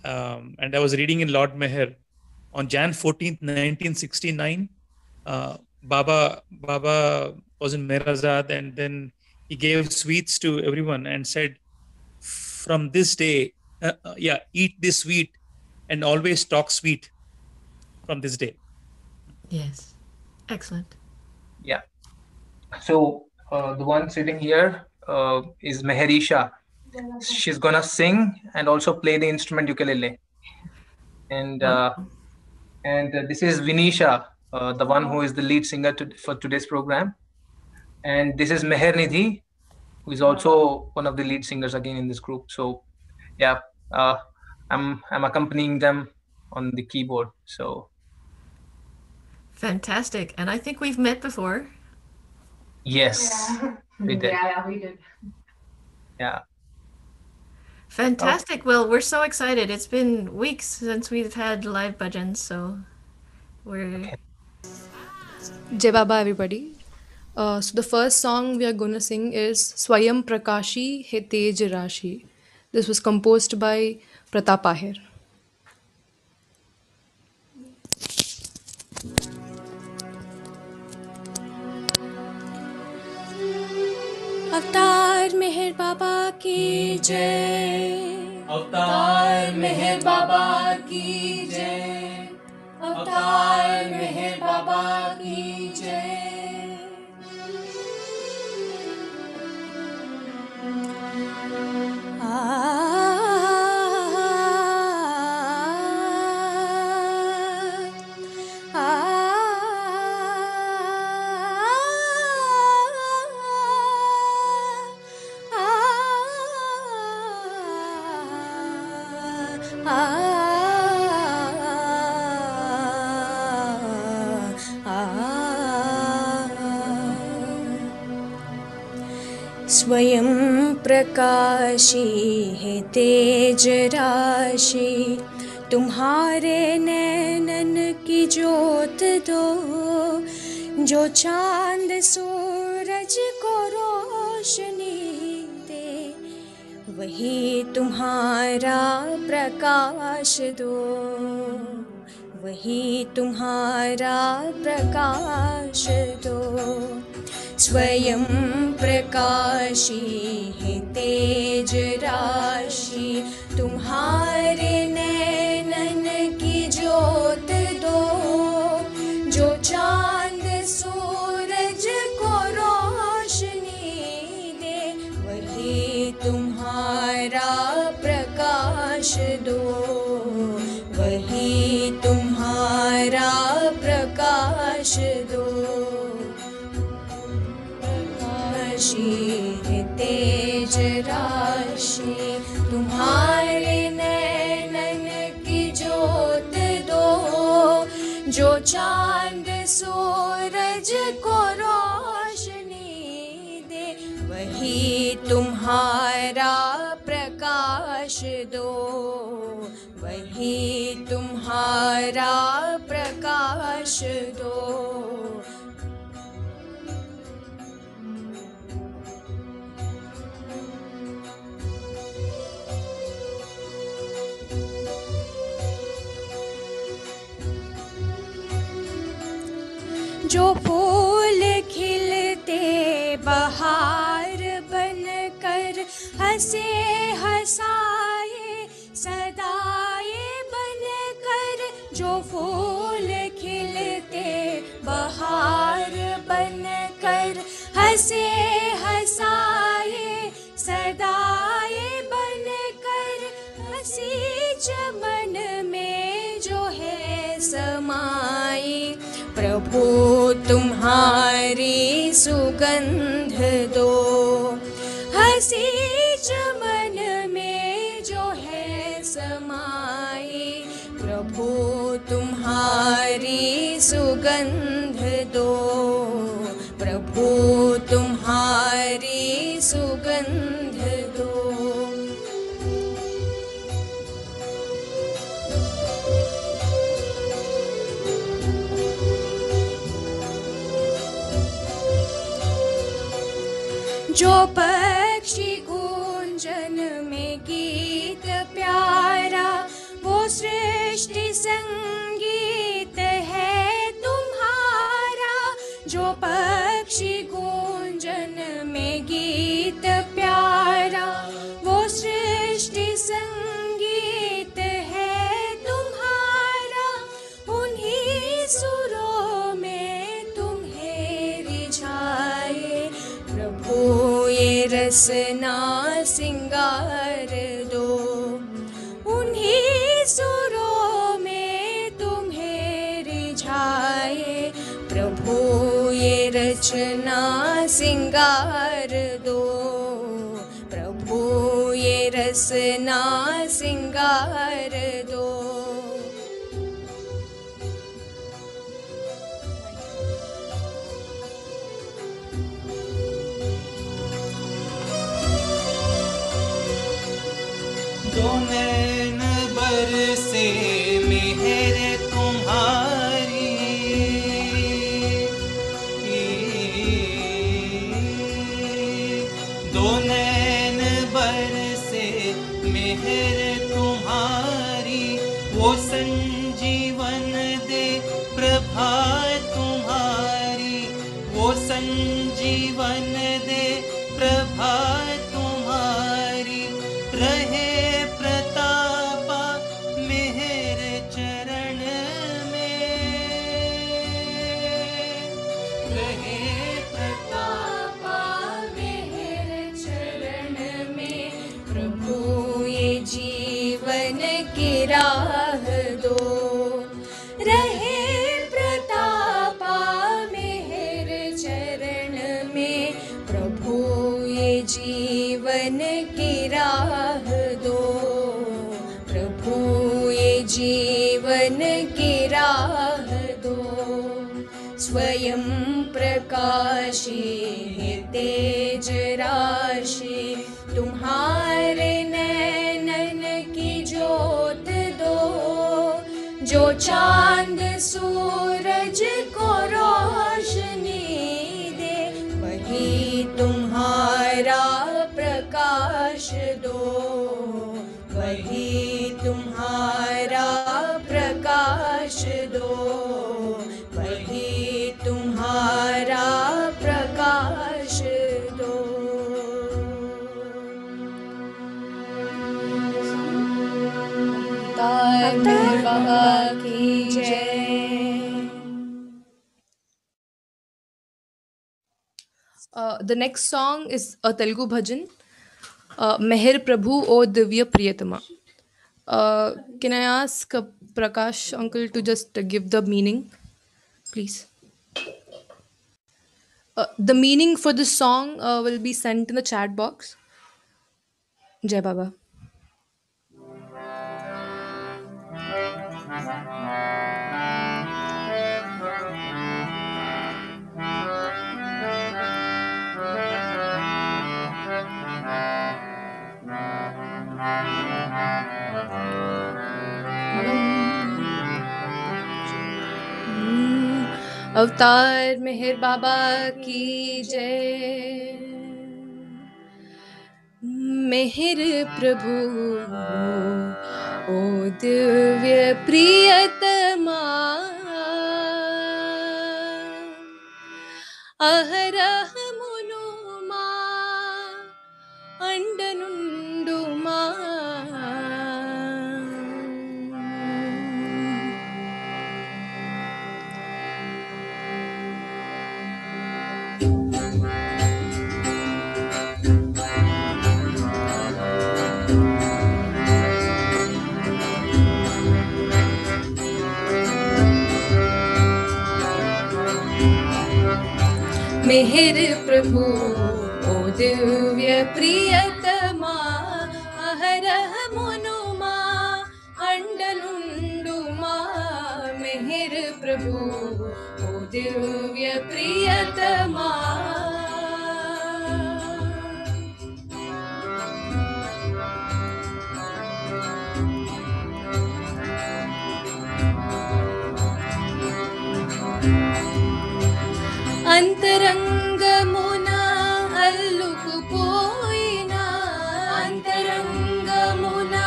and I was reading in Lord Meher on Jan 14th, 1969. Baba was in Mehrazad, and then he gave sweets to everyone and said, from this day, eat this sweet and always talk sweet from this day. Yes, excellent. Yeah. So the one sitting here is Meherisha. She's gonna sing and also play the instrument ukulele. And this is Vinisha, the one who is the lead singer for today's program. And this is Meher Nidhi, who is also one of the lead singers again in this group. So yeah, I'm accompanying them on the keyboard. So fantastic. And I think we've met before. Yes, we did. Yeah, we did. Yeah. Fantastic. Well, we're so excited. It's been weeks since we've had live bhajans, so we're... Jai Baba, everybody. So the first song we are going to sing is Swayam Prakashi He Tej Rashi. This was composed by Pratap Ahir. अवतार मेहर बाबा की जय, अवतार मेहर बाबा की जय, अवतार मेहर बाबा की जय। स्वयं प्रकाशी है तेज राशि, तुम्हारे नैनन की ज्योत दो, जो चांद सूरज को रोशनी दे, वही तुम्हारा प्रकाश दो, वही तुम्हारा प्रकाश दो। स्वयं प्रकाशी है तेज राशि, तुम्हारे नैनन की ज्योत दो, जो चांद सूरज को रोशनी दे, वही तुम्हारा प्रकाश दो, वही तुम्हारा प्रकाश दो। है तेज राशि, तुम्हारे नैनन की ज्योत दो, जो चांद सूरज को रोशनी दे, वही तुम्हारा प्रकाश दो, वही तुम्हारा प्रकाश दो। जो फूल खिलते बहार बनकर हंसे हंसाए सदाए बनकर, जो फूल खिलते बहार बनकर हंसे हंसाए सदाए बनकर, हंसी चमन में जो है समाई, प्रभु तुम्हारी सुगंध दो, हंसी चमन में जो है समाई, प्रभु तुम्हारी सुगंध दो, प्रभु तुम्हारी सुगंध दो। जो पक्षी गूंजन में गीत प्यारा, रचना सिंगार दो, प्रभु ये रसना सिंगार दो। दो नैन बरसे मेहर तुम्हारी, दो नैन बरसे मेहर तुम्हारी, वो संजीवन दे प्रभा तुम्हारी, वो संजीवन दे प्रभा तुम्हारी। रहे प्रतापा मेहर चरण में, रहे प्रतापा मेहर चरण में, प्रभु ये जीवन की राह दो। रहे प्रतापा मेहर चरण में, प्रभु ये जीवन की राह दो, प्रभु ये जीवन की राह दो। स्वयं प्रकाशी है तेज राशि, तुम्हारे नैनन की ज्योत दो, जो चांद सूरज को रोशनी दे, वही तुम्हारा प्रकाश दो, वही तुम्हारा प्रकाश दो, वही तुम्हारा प्रकाश दो। अवतार बाबा की जय। The next song is a Telugu bhajan, Meher Prabhu O Divya Priyatama. Can I ask Prakash uncle to just give the meaning, please? The meaning for the song will be sent in the chat box. Jai Baba. अवतार मेहर बाबा की जय। मेहर प्रभु ओ दिव्य प्रियतमा, अहरह मुनुमा अंडनुंडुमा, मेहर प्रभु ओ दिव्य प्रियतमा, अहरह मुनुमा अंडनुंडुमा। मेहर प्रभु ओ दिव्य प्रियतमा, अंतरंगमुना अल्लुकुपोयिना, अंतरंगमुना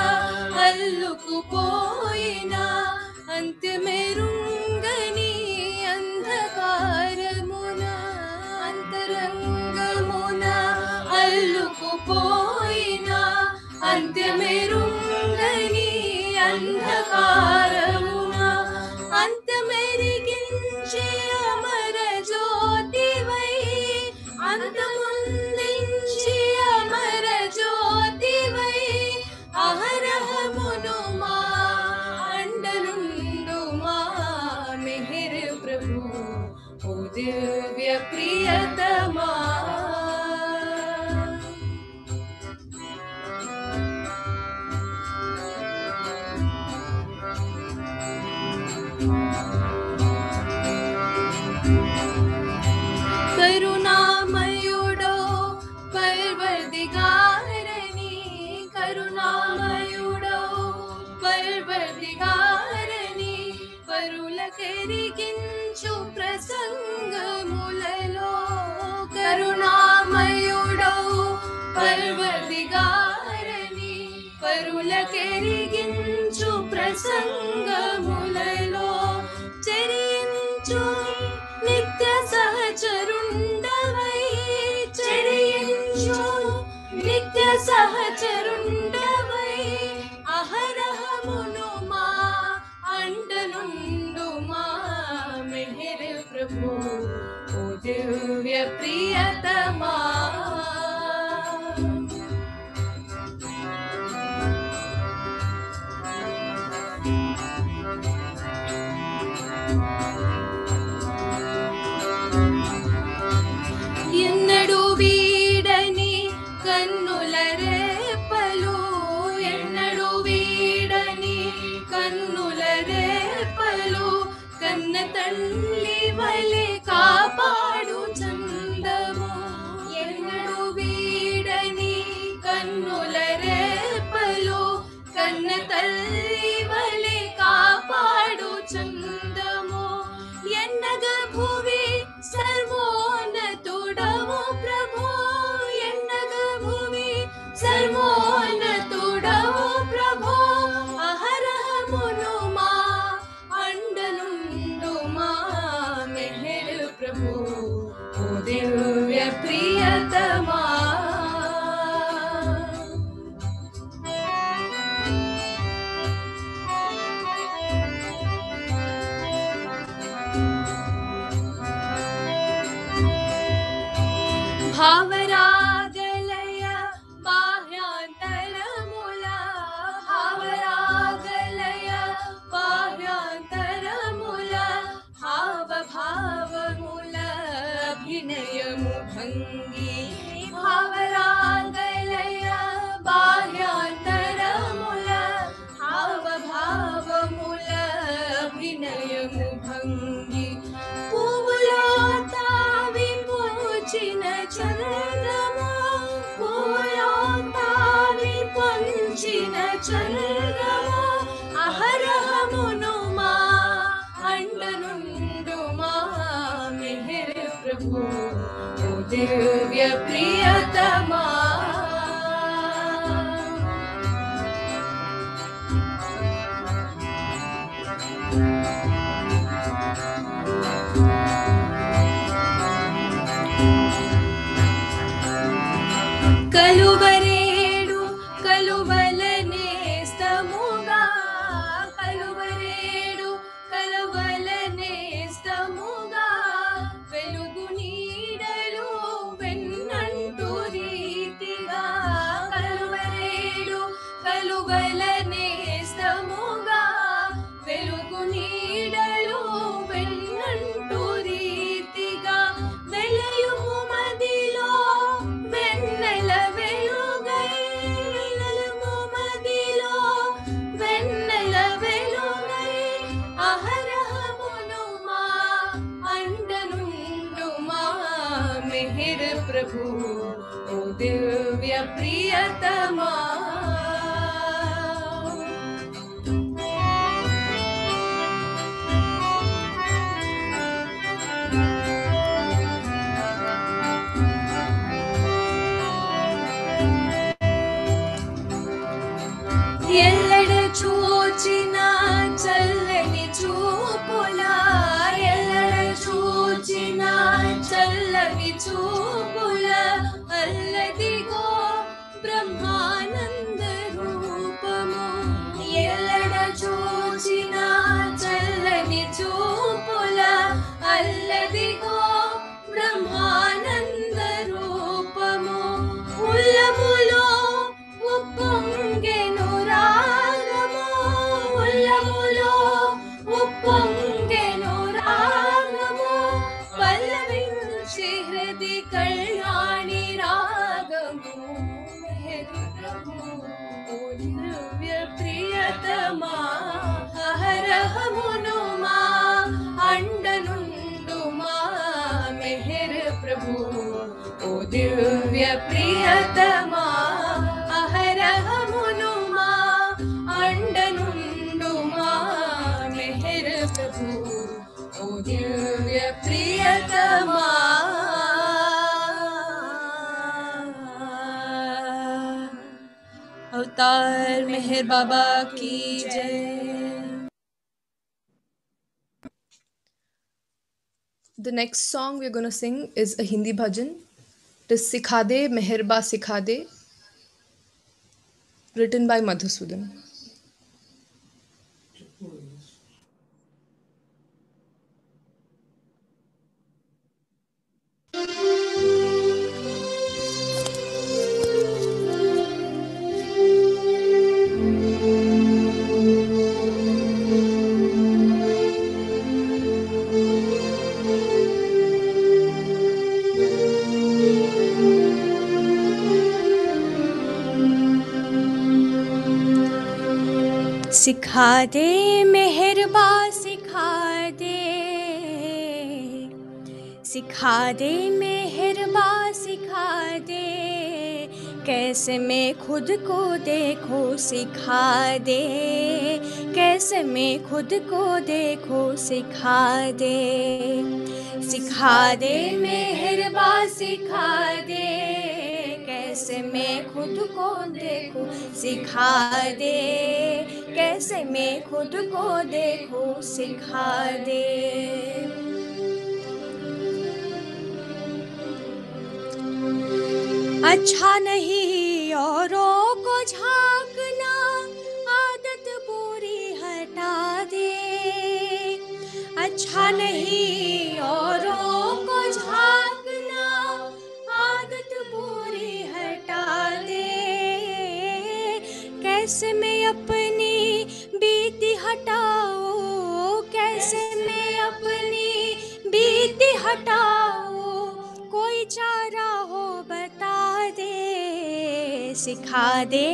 अल्लुकुपोयिना, अंत्यमेरुंगनी अंधकारमुना, अंतरंगमुना अल्लुकुपोयिना, अंत्यमेरुंगनी अंधकारमुना, अंतमेरिगिंचे अमर ज्योतिवै, अंतमुंदिंचे अमर ज्योतिवै, अहरह मुनुमा अंडनुंडुमा। मेहर प्रभु ओ दिव्य प्रियतमा करुणामयुडो पर्वदिगारनी करुणामयुडो पर्वदिगारनी परुलकरिगिंचु प्रसंगमुలలో करुणामयुडो पर्वदिगारनी परुलकरिगिंचु प्रसंगमुలలో चरिंचु नित्य सहचरुंडवै चरिंचु नित्य सहचरुंडवै अहरहमुनुमा अंडनुंडुमा मेहर प्रभु ओ दिव्य प्रियतमा ఎన్నడూ వీడని కన్నుల రేపలు ఎన్నడూ వీడని కన్నుల రేపలు కన్న తల్లి వలె కాపాడు చందము ఎన్నడూ వీడని కన్నుల రేపలు కన్న తల్లి వలె కాపాడు చందము ఎన్నగ భువి సర్వోన్నతుడవు ప్రభు ఎన్నగ భువి సర్వోన్నతుడవు ప్రభు అహరహమునుమా అండనుండుమా మెహర్ ప్రభు ఓ దివ్య ప్రియతమా భావరాగలయ బాహ్యాంతరముల భావరాగలయ బాహ్యాంతరముల హావభావముల అభినయము భంగి భావరాగలయ బాహ్యాంతరముల హావభావముల అభినయము భంగి పువ్వులో తావి పూచిన చందము పూలో తావి పొంచిన చందము అహరహమునుమా అండనుండుమా మెహర్ ప్రభు ఓ దివ్య ప్రియతమా కలువరేడు కలువలనేస్తముగా కలువరేడు కలువలనేస్తముగా వెలుగు నీడలు వెన్నంటు రీతిగా కలువరేడు కలువలనేస్తముగా వెలుగు నీడలు వెన్నంటు రీతిగా వెలయుము మదిలో వెన్నెల వెలుగై వెలయుము మదిలో వెన్నెల వెలుగై అహరహమునుమా అండనుండుమా మెహర్ ప్రభు ఓ దివ్య ప్రియతమా ఎల్లడ చూచిన చల్లని చూపులా ఎల్లడ చూచిన చల్లని చూపుల అల్లదిగో బ్రహ్మానంద दिव्य प्रियतमा अहरह मुनुमा अंडनुंडुमा मेहर प्रभु ओ दिव्य प्रियतमा अवतार मेहर बाबा की जय। The next song we're going to sing is a Hindi bhajan. It is Sikhade Meherba Sikhade, written by Madhusudan. सिखा दे मेहरबा सिखा दे, सिखा दे मेहरबा सिखा दे, कैसे मैं खुद को देखो सिखा दे, कैसे मैं खुद को देखो सिखा दे, सिखा दे मेहरबा सिखा दे, कैसे मैं खुद को देखो सिखा दे, कैसे मैं खुद को देखो सिखा दे। अच्छा नहीं औरों को झांकना, आदत बुरी हटा दे, अच्छा नहीं औरों को झांकना, आदत बुरी हटा दे, कैसे मैं अपनी बीती हटाऊं, कैसे मैं अपनी बीती हटाऊं, कोई चारा हो बता दे, सिखा दे,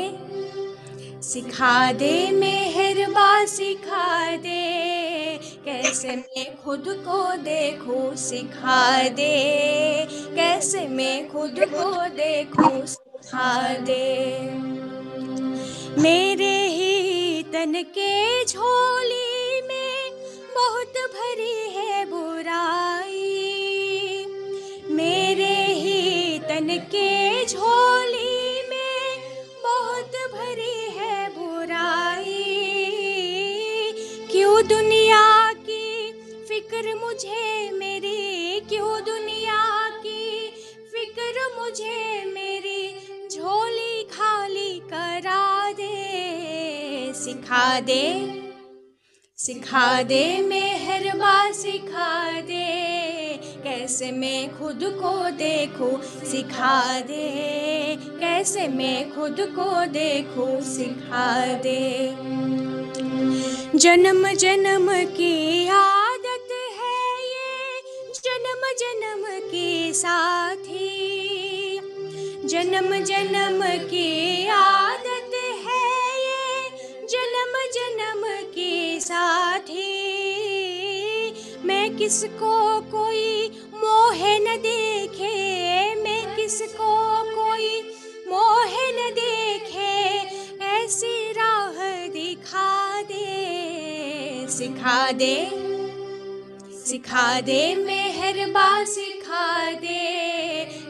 सिखा दे मेहरबा सिखा दे, कैसे मैं खुद को देखूं सिखा दे, कैसे मैं खुद को देखूं सिखा दे। मेरे ही तन के झोली में बहुत भरी है बुराई, मेरे ही तन के झोली में बहुत भरी है बुराई, क्यों दुनिया की फिक्र मुझे मेरी, क्यों दुनिया की फिक्र मुझे मेरी, झोली खाली करा दे, सिखा दे, सिखा दे मेहरबा सिखा दे, कैसे मैं खुद को देखूं सिखा दे, कैसे मैं खुद को देखूं सिखा दे। जन्म जन्म की आदत है ये, जन्म जन्म की साथी, जन्म जन्म की आदत है ये, जन्म जन्म की साथी, मैं किसको कोई मोहे न देखे, मैं किसको कोई मोहे न देखे, ऐसी राह दिखा दे, सिखा दे, सिखा दे मेहरबा सिखा दे,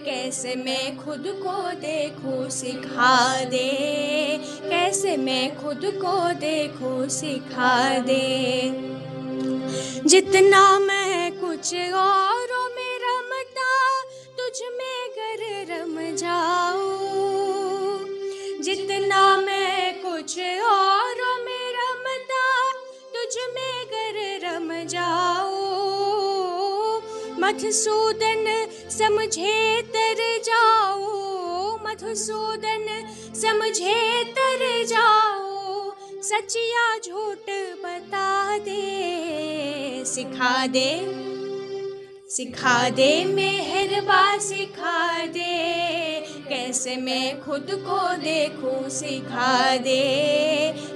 कैसे मैं खुद को देखूं सिखा दे, कैसे मैं खुद को देखूं सिखा दे। जितना मैं कुछ औरों में रमता, तुझ में गर रम जाऊं, जितना मैं कुछ औरों में रमता, तुझ में गर रम जाऊं, मधुसूदन समझे तर जाओ, मधुसूदन समझे तर जाओ, सच या झूठ बता दे, सिखा दे, सिखा दे मेहरबा सिखा दे, कैसे मैं खुद को देखूं सिखा दे,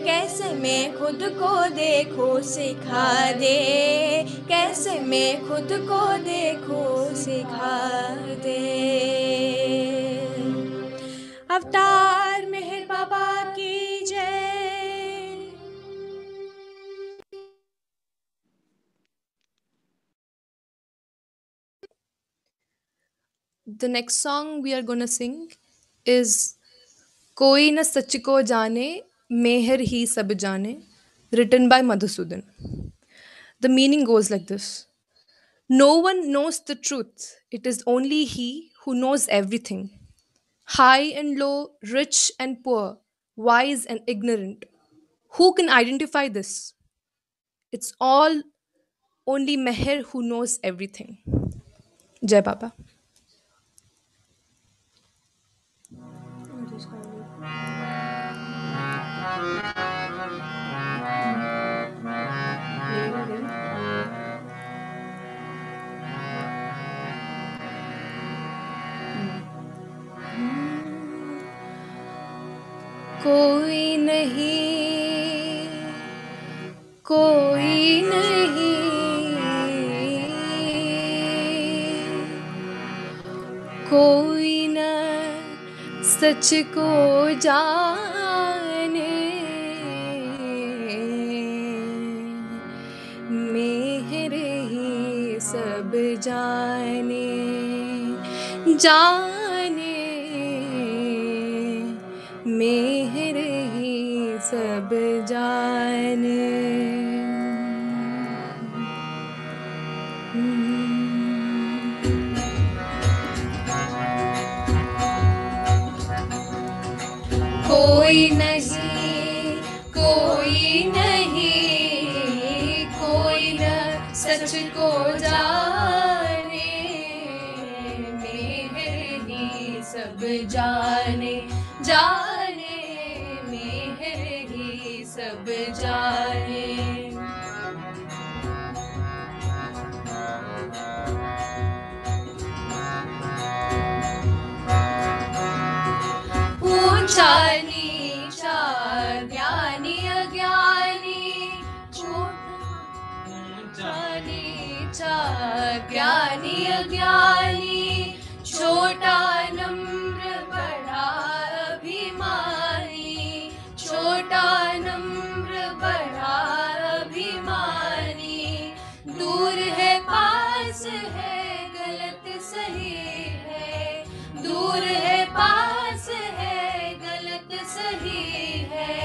कैसे मैं खुद को देखूं सिखा दे, कैसे मैं खुद को देखूं सिखा दे। अवतार मेहर बाबा की जय। The next song we are gonna sing is Koi na sach ko jaane, meher hi sab jaane, written by Madhusudan. The meaning goes like this: no one knows the truth, it is only he who knows everything. High and low, rich and poor, wise and ignorant. Who can identify this? It's all only Meher who knows everything. Jai Baba. कोई नहीं, कोई नहीं, कोई न सच को जाने, मेहर ही सब जाने, जाने, मेहर ही सब जाने। कोई नहीं, कोई नहीं, कोई न सच को जाने, मेहर ही सब जाने, जाने, मेहर ही सब जाने। ऊंचा नीचा, ज्ञानी अज्ञानी, ऊंचा नीचा, ज्ञानी अज्ञानी, छोटा नम्र बड़ा अभिमानी, छोटा नम्र बड़ा अभिमानी, दूर है पास है गलत सही है, दूर है पास है गलत सही है,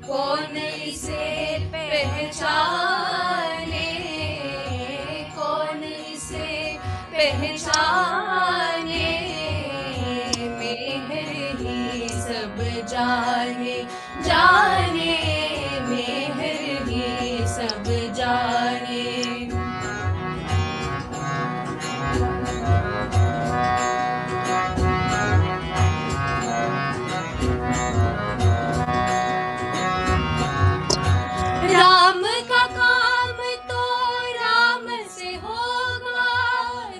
कौन इसे पहचाने, कौन इसे पहचाने, मेहर ही सब जाने, जाने, मेहर ही सब जाने। राम का काम तो राम से होगा,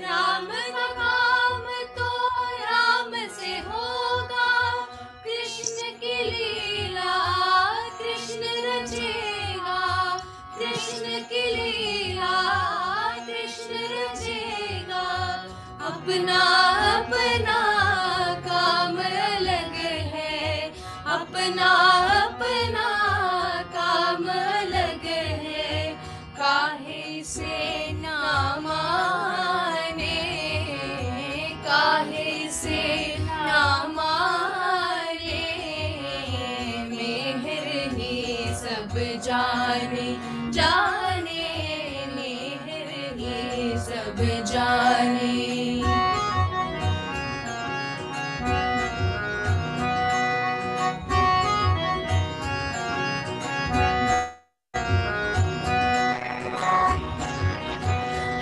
राम का काम तो राम से होगा, कृष्ण की लीला कृष्ण रचेगा, कृष्ण की लीला कृष्ण रचेगा, अपना अपना काम अलग है, अपना अपना काम अलग है, काहे से ना माने, काहे से ना माने, मेहर ही सब जाने, जाने, मेहर ही सब जाने।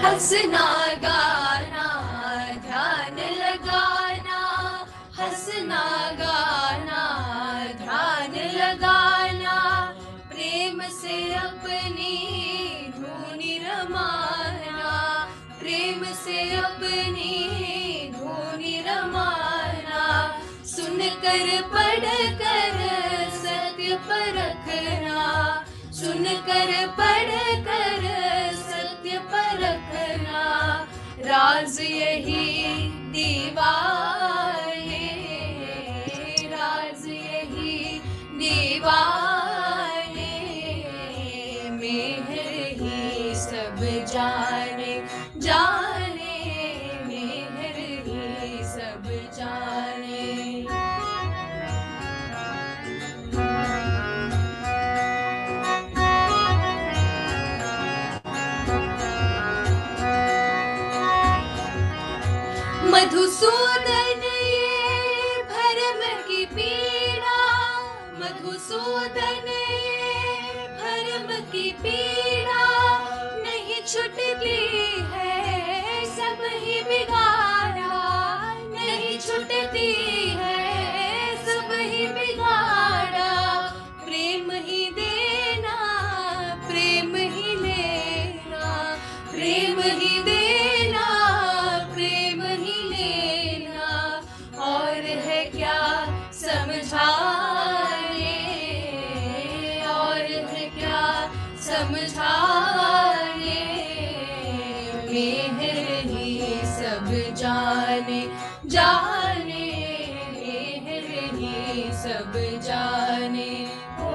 हंसना गाना ध्यान लगाना, हंसना गाना ध्यान लगाना, प्रेम से अपनी धुन रमाना, प्रेम से अपनी धुन रमाना, सुनकर पढ़कर सत्य परखना, सुनकर पढ़कर सत्य परखना, राज यही दीवाने, सब जाने जाने मेहर ही सब जाने। मधुसूदन ये भरम की पीड़ा, मधुसूदन ये भरम की पीड़ा नहीं छुटती है सब ही बिगाड़ा, नहीं छुटती है सब ही बिगाड़ा। प्रेम ही देना प्रेम ही लेना, प्रेम ही देना प्रेम ही लेना, और है क्या समझाने, और है क्या समझाने। मेहर ही सब जाने जाने, मेहर ही सब जाने। ओ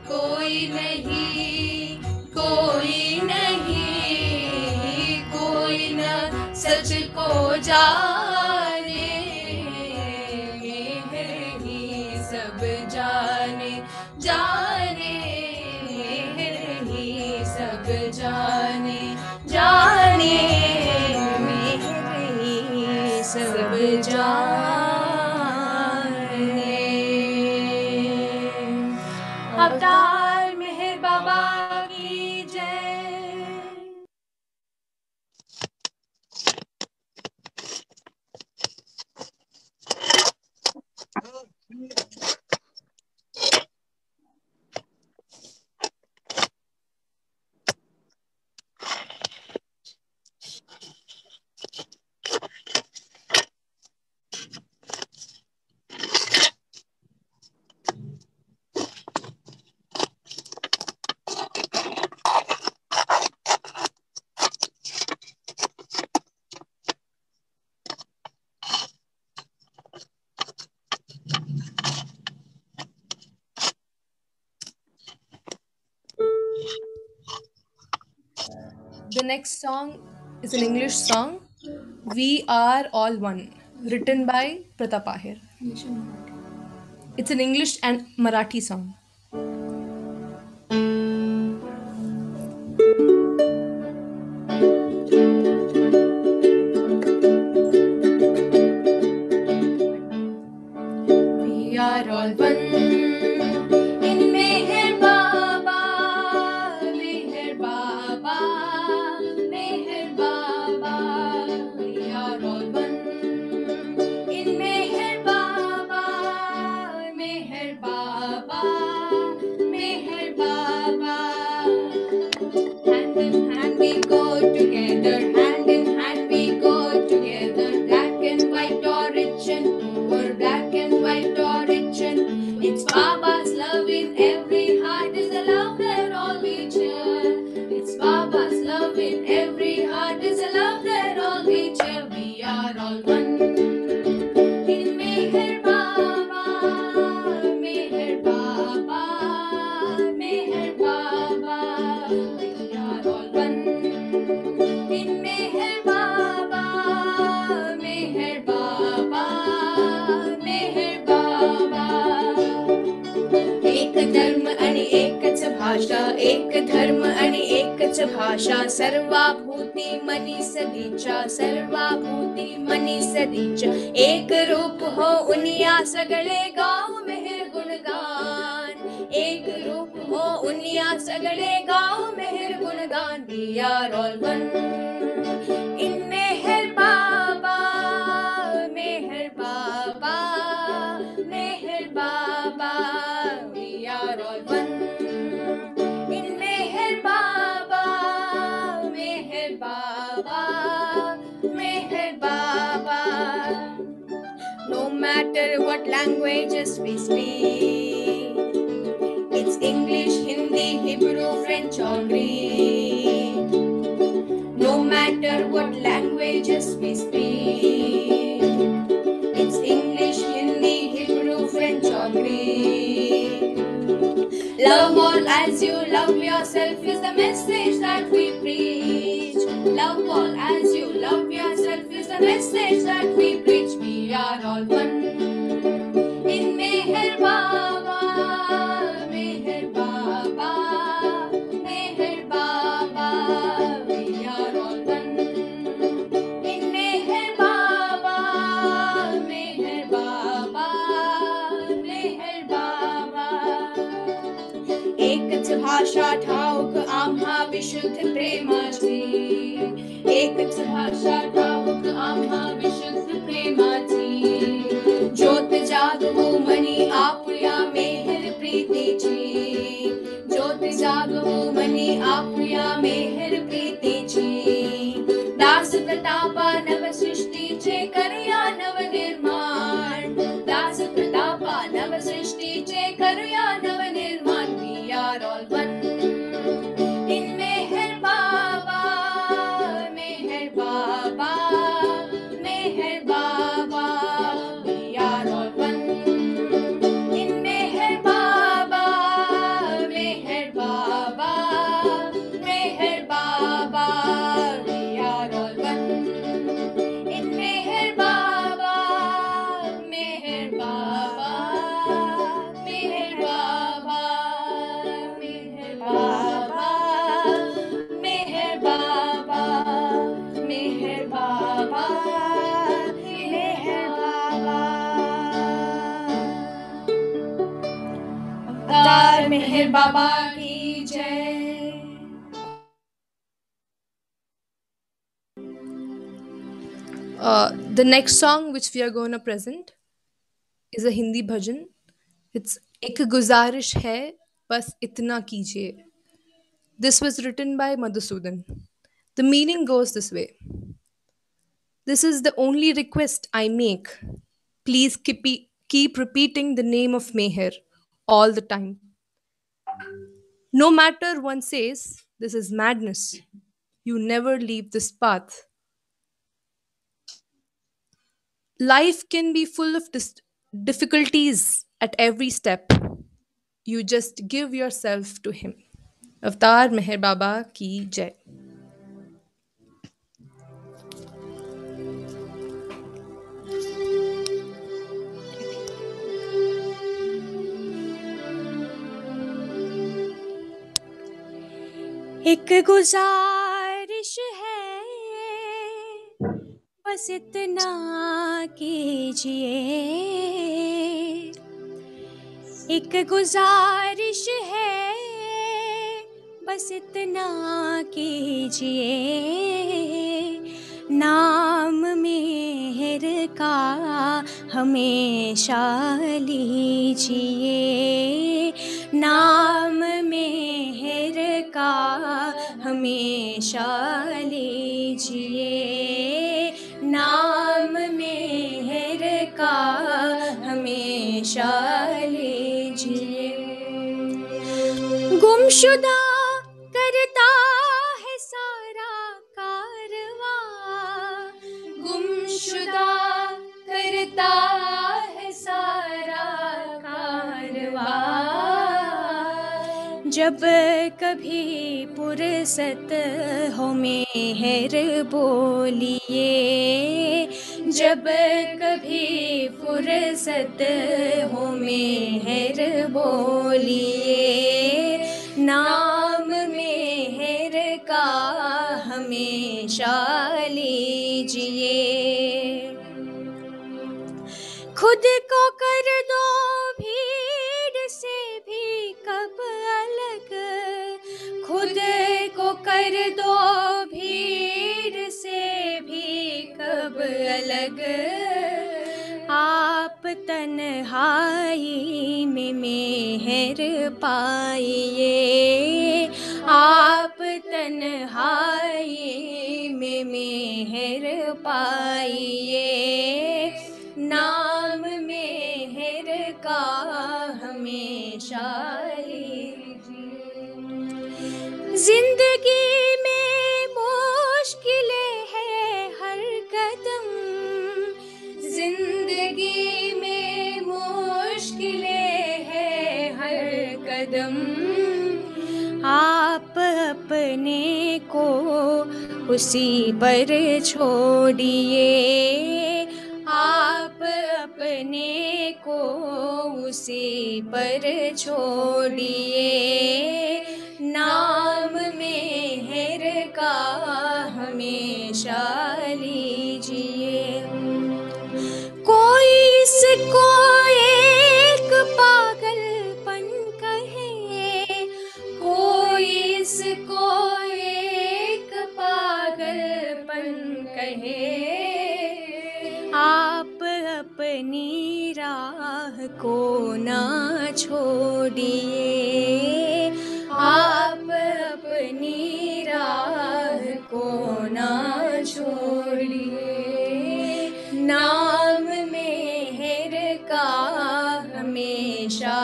कोई नहीं कोई नहीं, कोई न सच को जाने। मेहर ही सब जाने जाने, मेहर ही सब जाने जाने, मेहर ही सब जाने। अवतार मेहर बाबा की जय। The next song is an English song, We Are All One, written by Pratap Ahir. It's an English and Marathi song. We are all one in Meher Baba, Meher Baba, Meher Baba. We are all one in Meher Baba, Meher Baba, Meher Baba. Hand in hand we go together, hand in hand we go together. Black and white or rich and poor, black and white or rich and it's Baba's love in every heart is the love that all we share. It's Baba's love in every heart is the love that all we share. We are all one in Meher Baba, Meher Baba, Meher Baba. We are all one in Meher Baba, Meher Baba, Meher Baba. एक धर्म आणि एकच भाषा, एक धर्म आणि एकच भाषा. सर्वाभूती मनी सदीच्या, सर्वाभूती मनी सदीच्या. एक रूप हो उनिया सगळे गाव मेहर गुणगान, एक रूप हो उनिया सगळे गाव मेहर गुणगान. We are all one in Meher Baba, Meher Baba, Meher Baba. We are all one in Meher Baba, Meher Baba, Meher Baba. No matter what languages we speak, it's English, Hindi, Hebrew, French or Greek. No matter what languages we speak, it's English, Hindi, Hebrew, French or Greek. Love all as you love yourself is the message that we preach. Love all as you love yourself is the message that we preach. We are all one in Meher Baba, Meher Baba, Meher Baba. We are all one in Meher Baba, Meher Baba, Meher Baba. एकच भाषा ठाऊक आम्हा विशुद्ध प्रेमाची, एकच भाषा ठाऊक आम्हा विशुद्ध प्रेमाची. ज्योत जागवू मनी आपुल्या मेहर प्रीतीची, ज्योत जागवू मनी आपुल्या मेहर प्रीतीची. दास प्रतापा नव सृष्टीचे करूया नवनिर्माण, दास प्रतापा नव सृष्टीचे करूया Navnirman. We are all one in Meher Baba, Meher Baba, Meher Baba. We are all one in Meher Baba, Meher Baba, Meher Baba. We are all one in Meher Baba, Meher Baba, Meher Baba, Meher Baba, Meher Baba, Meher Baba, Meher Baba. अवतार मेहर बाबा की जय. The next song which we are going to present is a Hindi bhajan. It's एक गुजारिश है बस इतना कीजिए. This was written by Madhusudan. The meaning goes this way. This is the only request I make. Please keep repeating the name of Meher all the time. No matter one says, this is madness. You never leave this path. Life can be full of difficulties at every step. You just give yourself to him. Avtar Meher Baba ki jai. एक गुजारिश है बस इतना कीजिए, एक गुजारिश है बस इतना कीजिए. नाम मेहर का हमेशा लीजिए, नाम मेहर का हमेशा लीजिए, नाम मेहर का हमेशा लीजिए. गुमशुदा करता है सारा कारवां, गुमशुदा करता है सारा कारवां. जब कभी फुर्सत हो मेहर बोलिए, जब कभी फुर्सत हो मेहर बोलिए. नाम मेहर का हमेशा लीजिए. खुद को कर दो भीड़ से भी कब अलग, खुद को कर दो भीड़ से भी कब अलग. आप तन्हाई में मेहर पाइए, आप तन्हाई में मेहर पाइए. नाम मेहर का हमेशा लीजिए. जिंदगी में मुश्किलें हैं हर कदम, जिंदगी में मुश्किलें हैं हर कदम. अपने को उसी पर छोड़िए, आप अपने को उसी पर छोड़िए, नाम मेहर का हमेशा लीजिए। कोई इसको एक पागलपन कहे, कोई इसको एक पागलपन कहे, आप अपनी राह को ना छोड़िए, आप अपनी राह को ना छोड़िए, नाम मेहर का हमेशा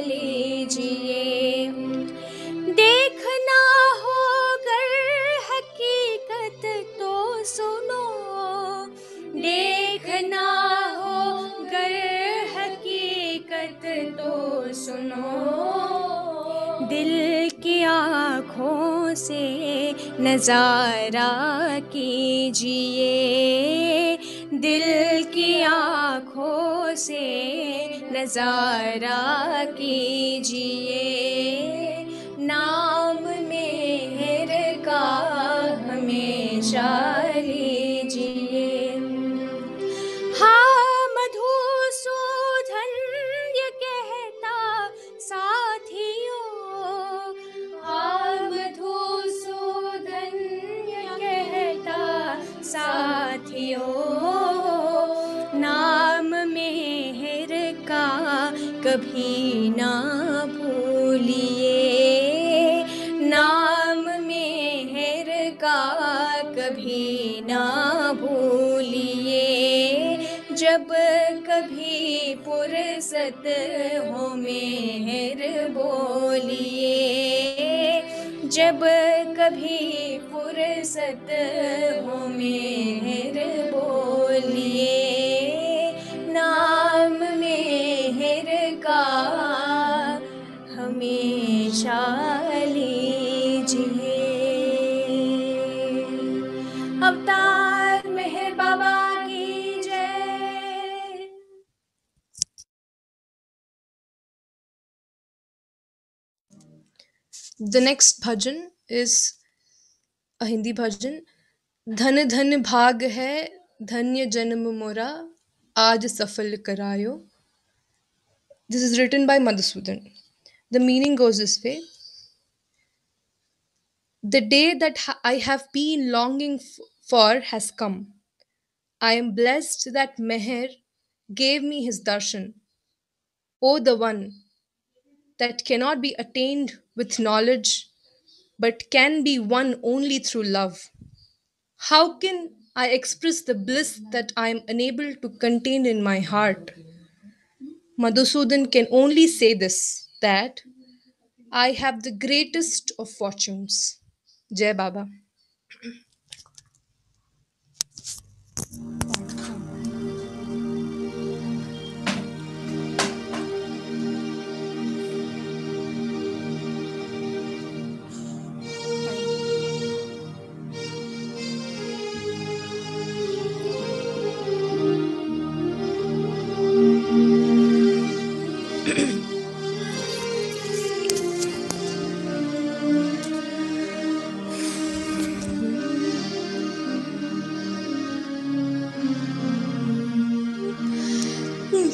लीजिए। देखना हो गर हकीकत तो सुनो, देखना हो गर हकीकत तो सुनो, दिल की आँखों से नज़ारा कीजिए, दिल की आँखों से नज़ारा कीजिए, नाम मेहर का हमेशा लीजिए। हाँ मधुसूदन ये कहता साथियों, हाँ मधुसूदन ये कहता साथियों, नाम मेहर का कभी ना भूलिए, नाम मेहर का कभी ना भूलिए, जब कभी फुर्सत हो मेहर बोलिए, जब कभी फुर्सत हो मेहर बोलिए, नाम मेहर का हमेशा लीजिए। अवतार मेहर बाबा की जय। The next bhajan is a Hindi bhajan. धन धन भाग है धन्य जन्म मोरा आज सफल करायो. This is written by Madhusudan. The meaning goes this way. The day that I have been longing for has come. I am blessed that Meher gave me his darshan. O the one that cannot be attained with knowledge, but can be won only through love. How can I express the bliss that I am unable to contain in my heart? Madhusudan can only say this, that I have the greatest of fortunes. Jai Baba.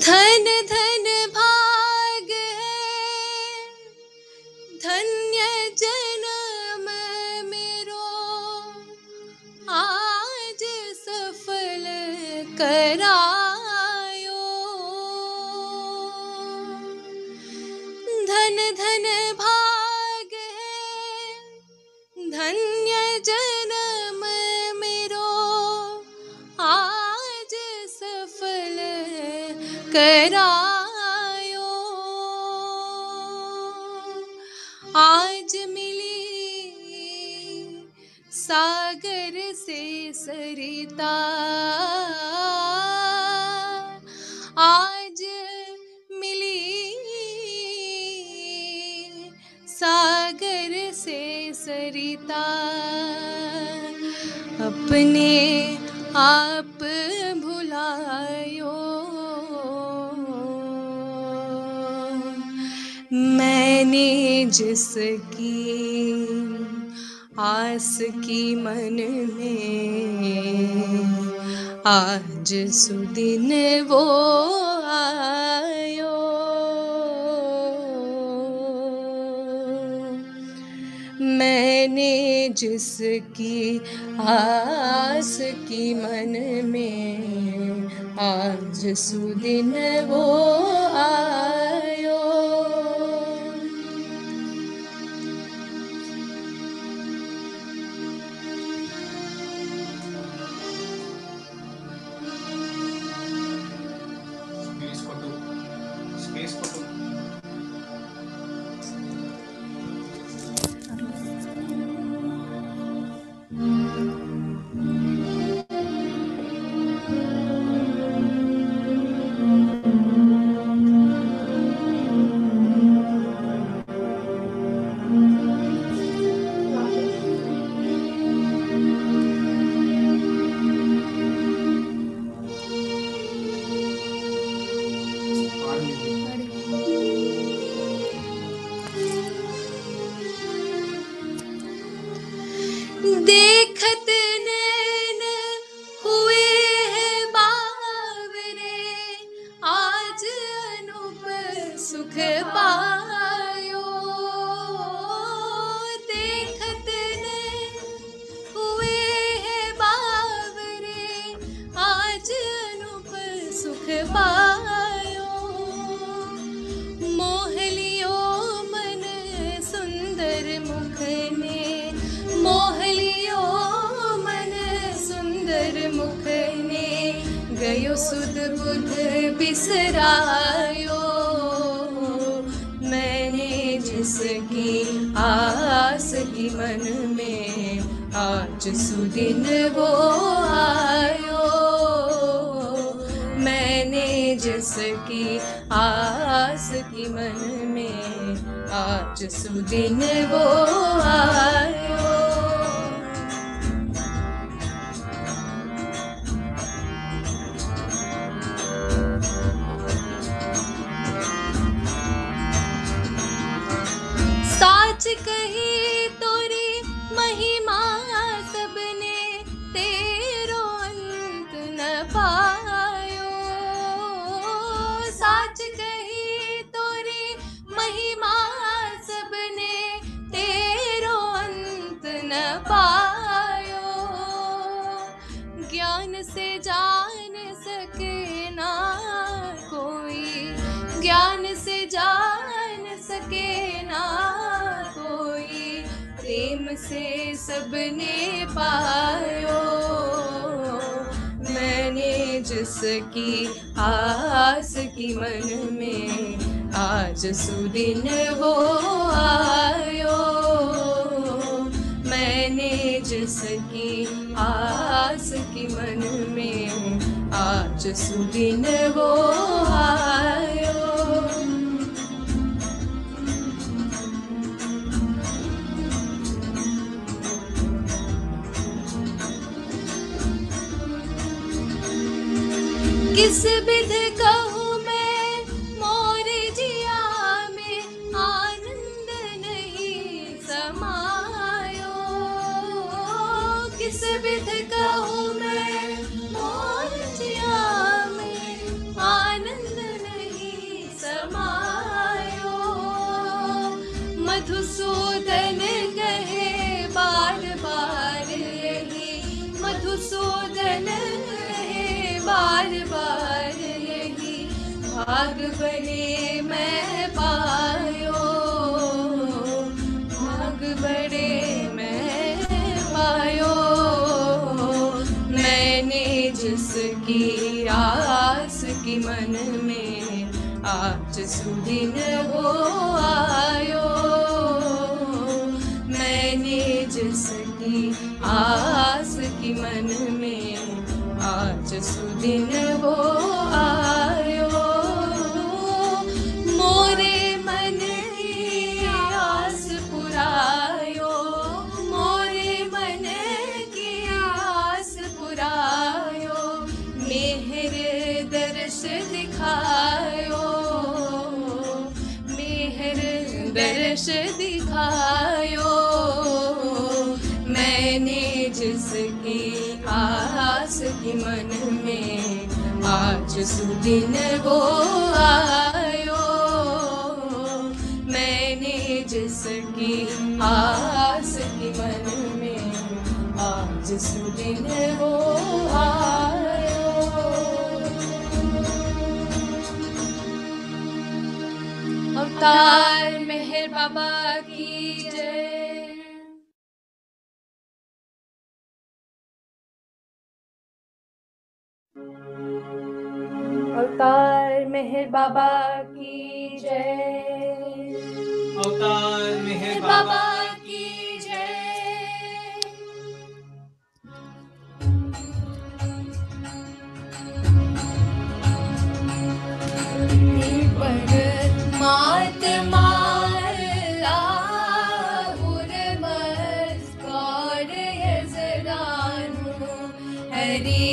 धन धन भाग है धन्य जन्म मेरो आज सफल करायो. धन धन भाग है धन्य जन्म मेरो आज सफल करायो. आज मिली सागर से सरिता, आज मिली सागर से सरिता अपने आप भुलायो। मैंने जिसकी आस की मन में, आज सुदिन वो आयो। मैंने जिसकी आस की मन में, आज सुदिन वो आयो। देखत नैन हुए हैं बावरे, आज अनूप सुख पायो। देखत नैन हुए हैं बावरे, आज अनूप सुख पायो। मोह लियो मन सुंदर मुख ने, मोह लियो मन सुंदर मुख ने, गयो सुध बुध बिसरायो। मैंने जिसकी आस की मन में, आज सुदिन वो आयो। मैंने जिसकी आस की मन में, आज सुदिन वो आयो। साच कही तोरी महिमा सबने, तेरो अंत न पायो। साच कही तोरी महिमा सबने, तेरो अंत न पायो। ज्ञान से जान सके ना कोई, ज्ञान से जान सके ना कोई, प्रेम से सबने पायो। मैंने जिसकी आस की मन में, आज सुदिन वो आयो। मैंने जिसकी आस की मन में, आज सुदिन वो आयो। किस विध कहूँ मैं मोर जिया में, आनंद नहीं समायो। किस विध कहूँ मैं मोर जिया में, आनंद नहीं समायो। मधुसूदन कहे बार बार यही, मधुसूदन बार बार यही, भाग बड़े मैं पायो। भाग बड़े मैं पायो। मैंने जिसकी आस की मन में, आज सुदिन वो आयो। मैंने जिसकी आस की मन में, आज सुदिन वो आयो। मोरे मन की आस पुरायो। दिखायो, मैंने जिसकी आस की मन में आज सुदिन वो आयो, मैंने जिसकी आस की मन में आज सुदिन वो आयो। अवतार मेहर बाबा की जय। अवतार मेहर बाबा की जय। अवतार मेहर बाबा की जय। परमात्मा हरि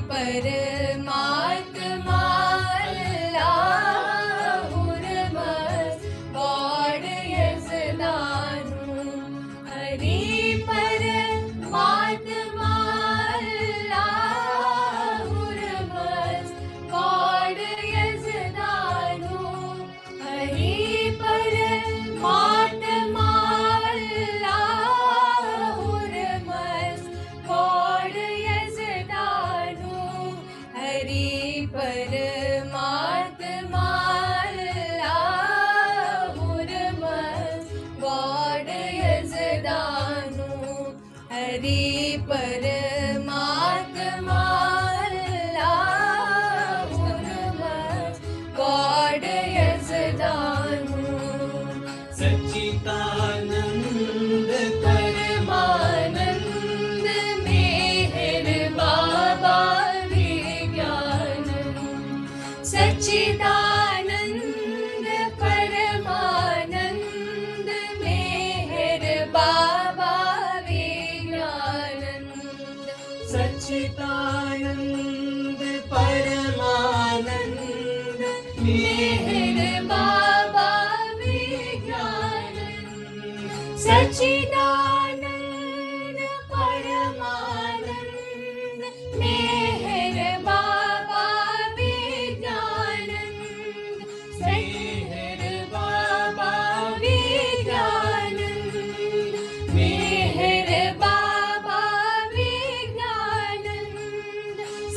परमात्मा God यजदानु, हरि परमात्मा God यजदानु, हरि परमात्मा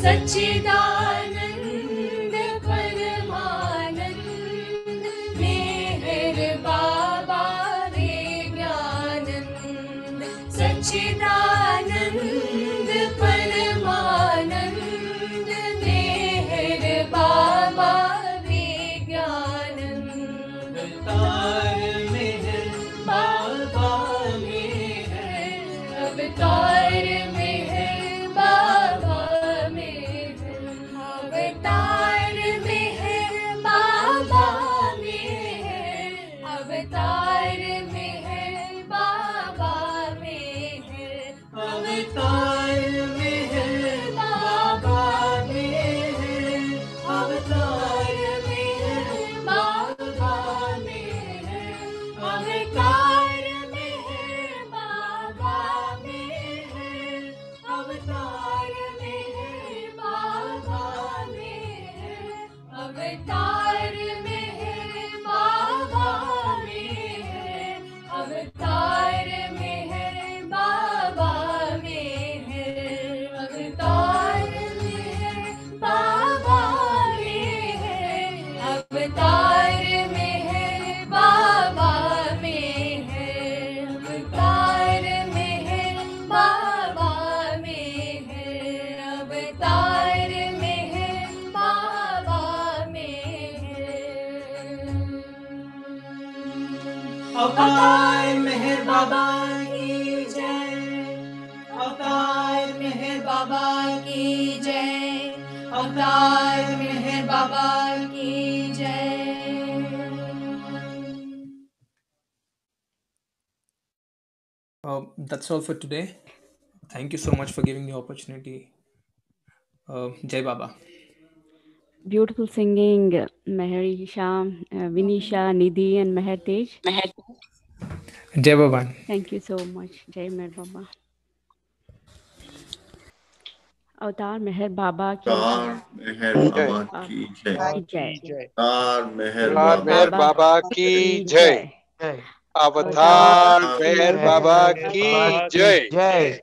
सच्चिदानंद परमानंद मेहर बाबा विज्ञानंद, सच्चिदानंद परमानंद मेहर बाबा विज्ञानंद। अवतार मेहर बाबा मेहर, अवतार अवतार मेहर बाबा की जय, अवतार मेहर बाबा की जय, अवतार मेहर बाबा की जय। That's all for today. Thank you so much for giving the opportunity. Jai Baba. Beautiful singing, Meherisha, Vinisha, Nidhi, and Meher Tej. Jai Baba. Thank you so much. Jai Meher Baba. अवतार मेहर बाबा की अवतार मेहर बाबा की जय, जय। अवतार मेहर मेहर बाबा की जय, अवतार मेहर बाबा की जय।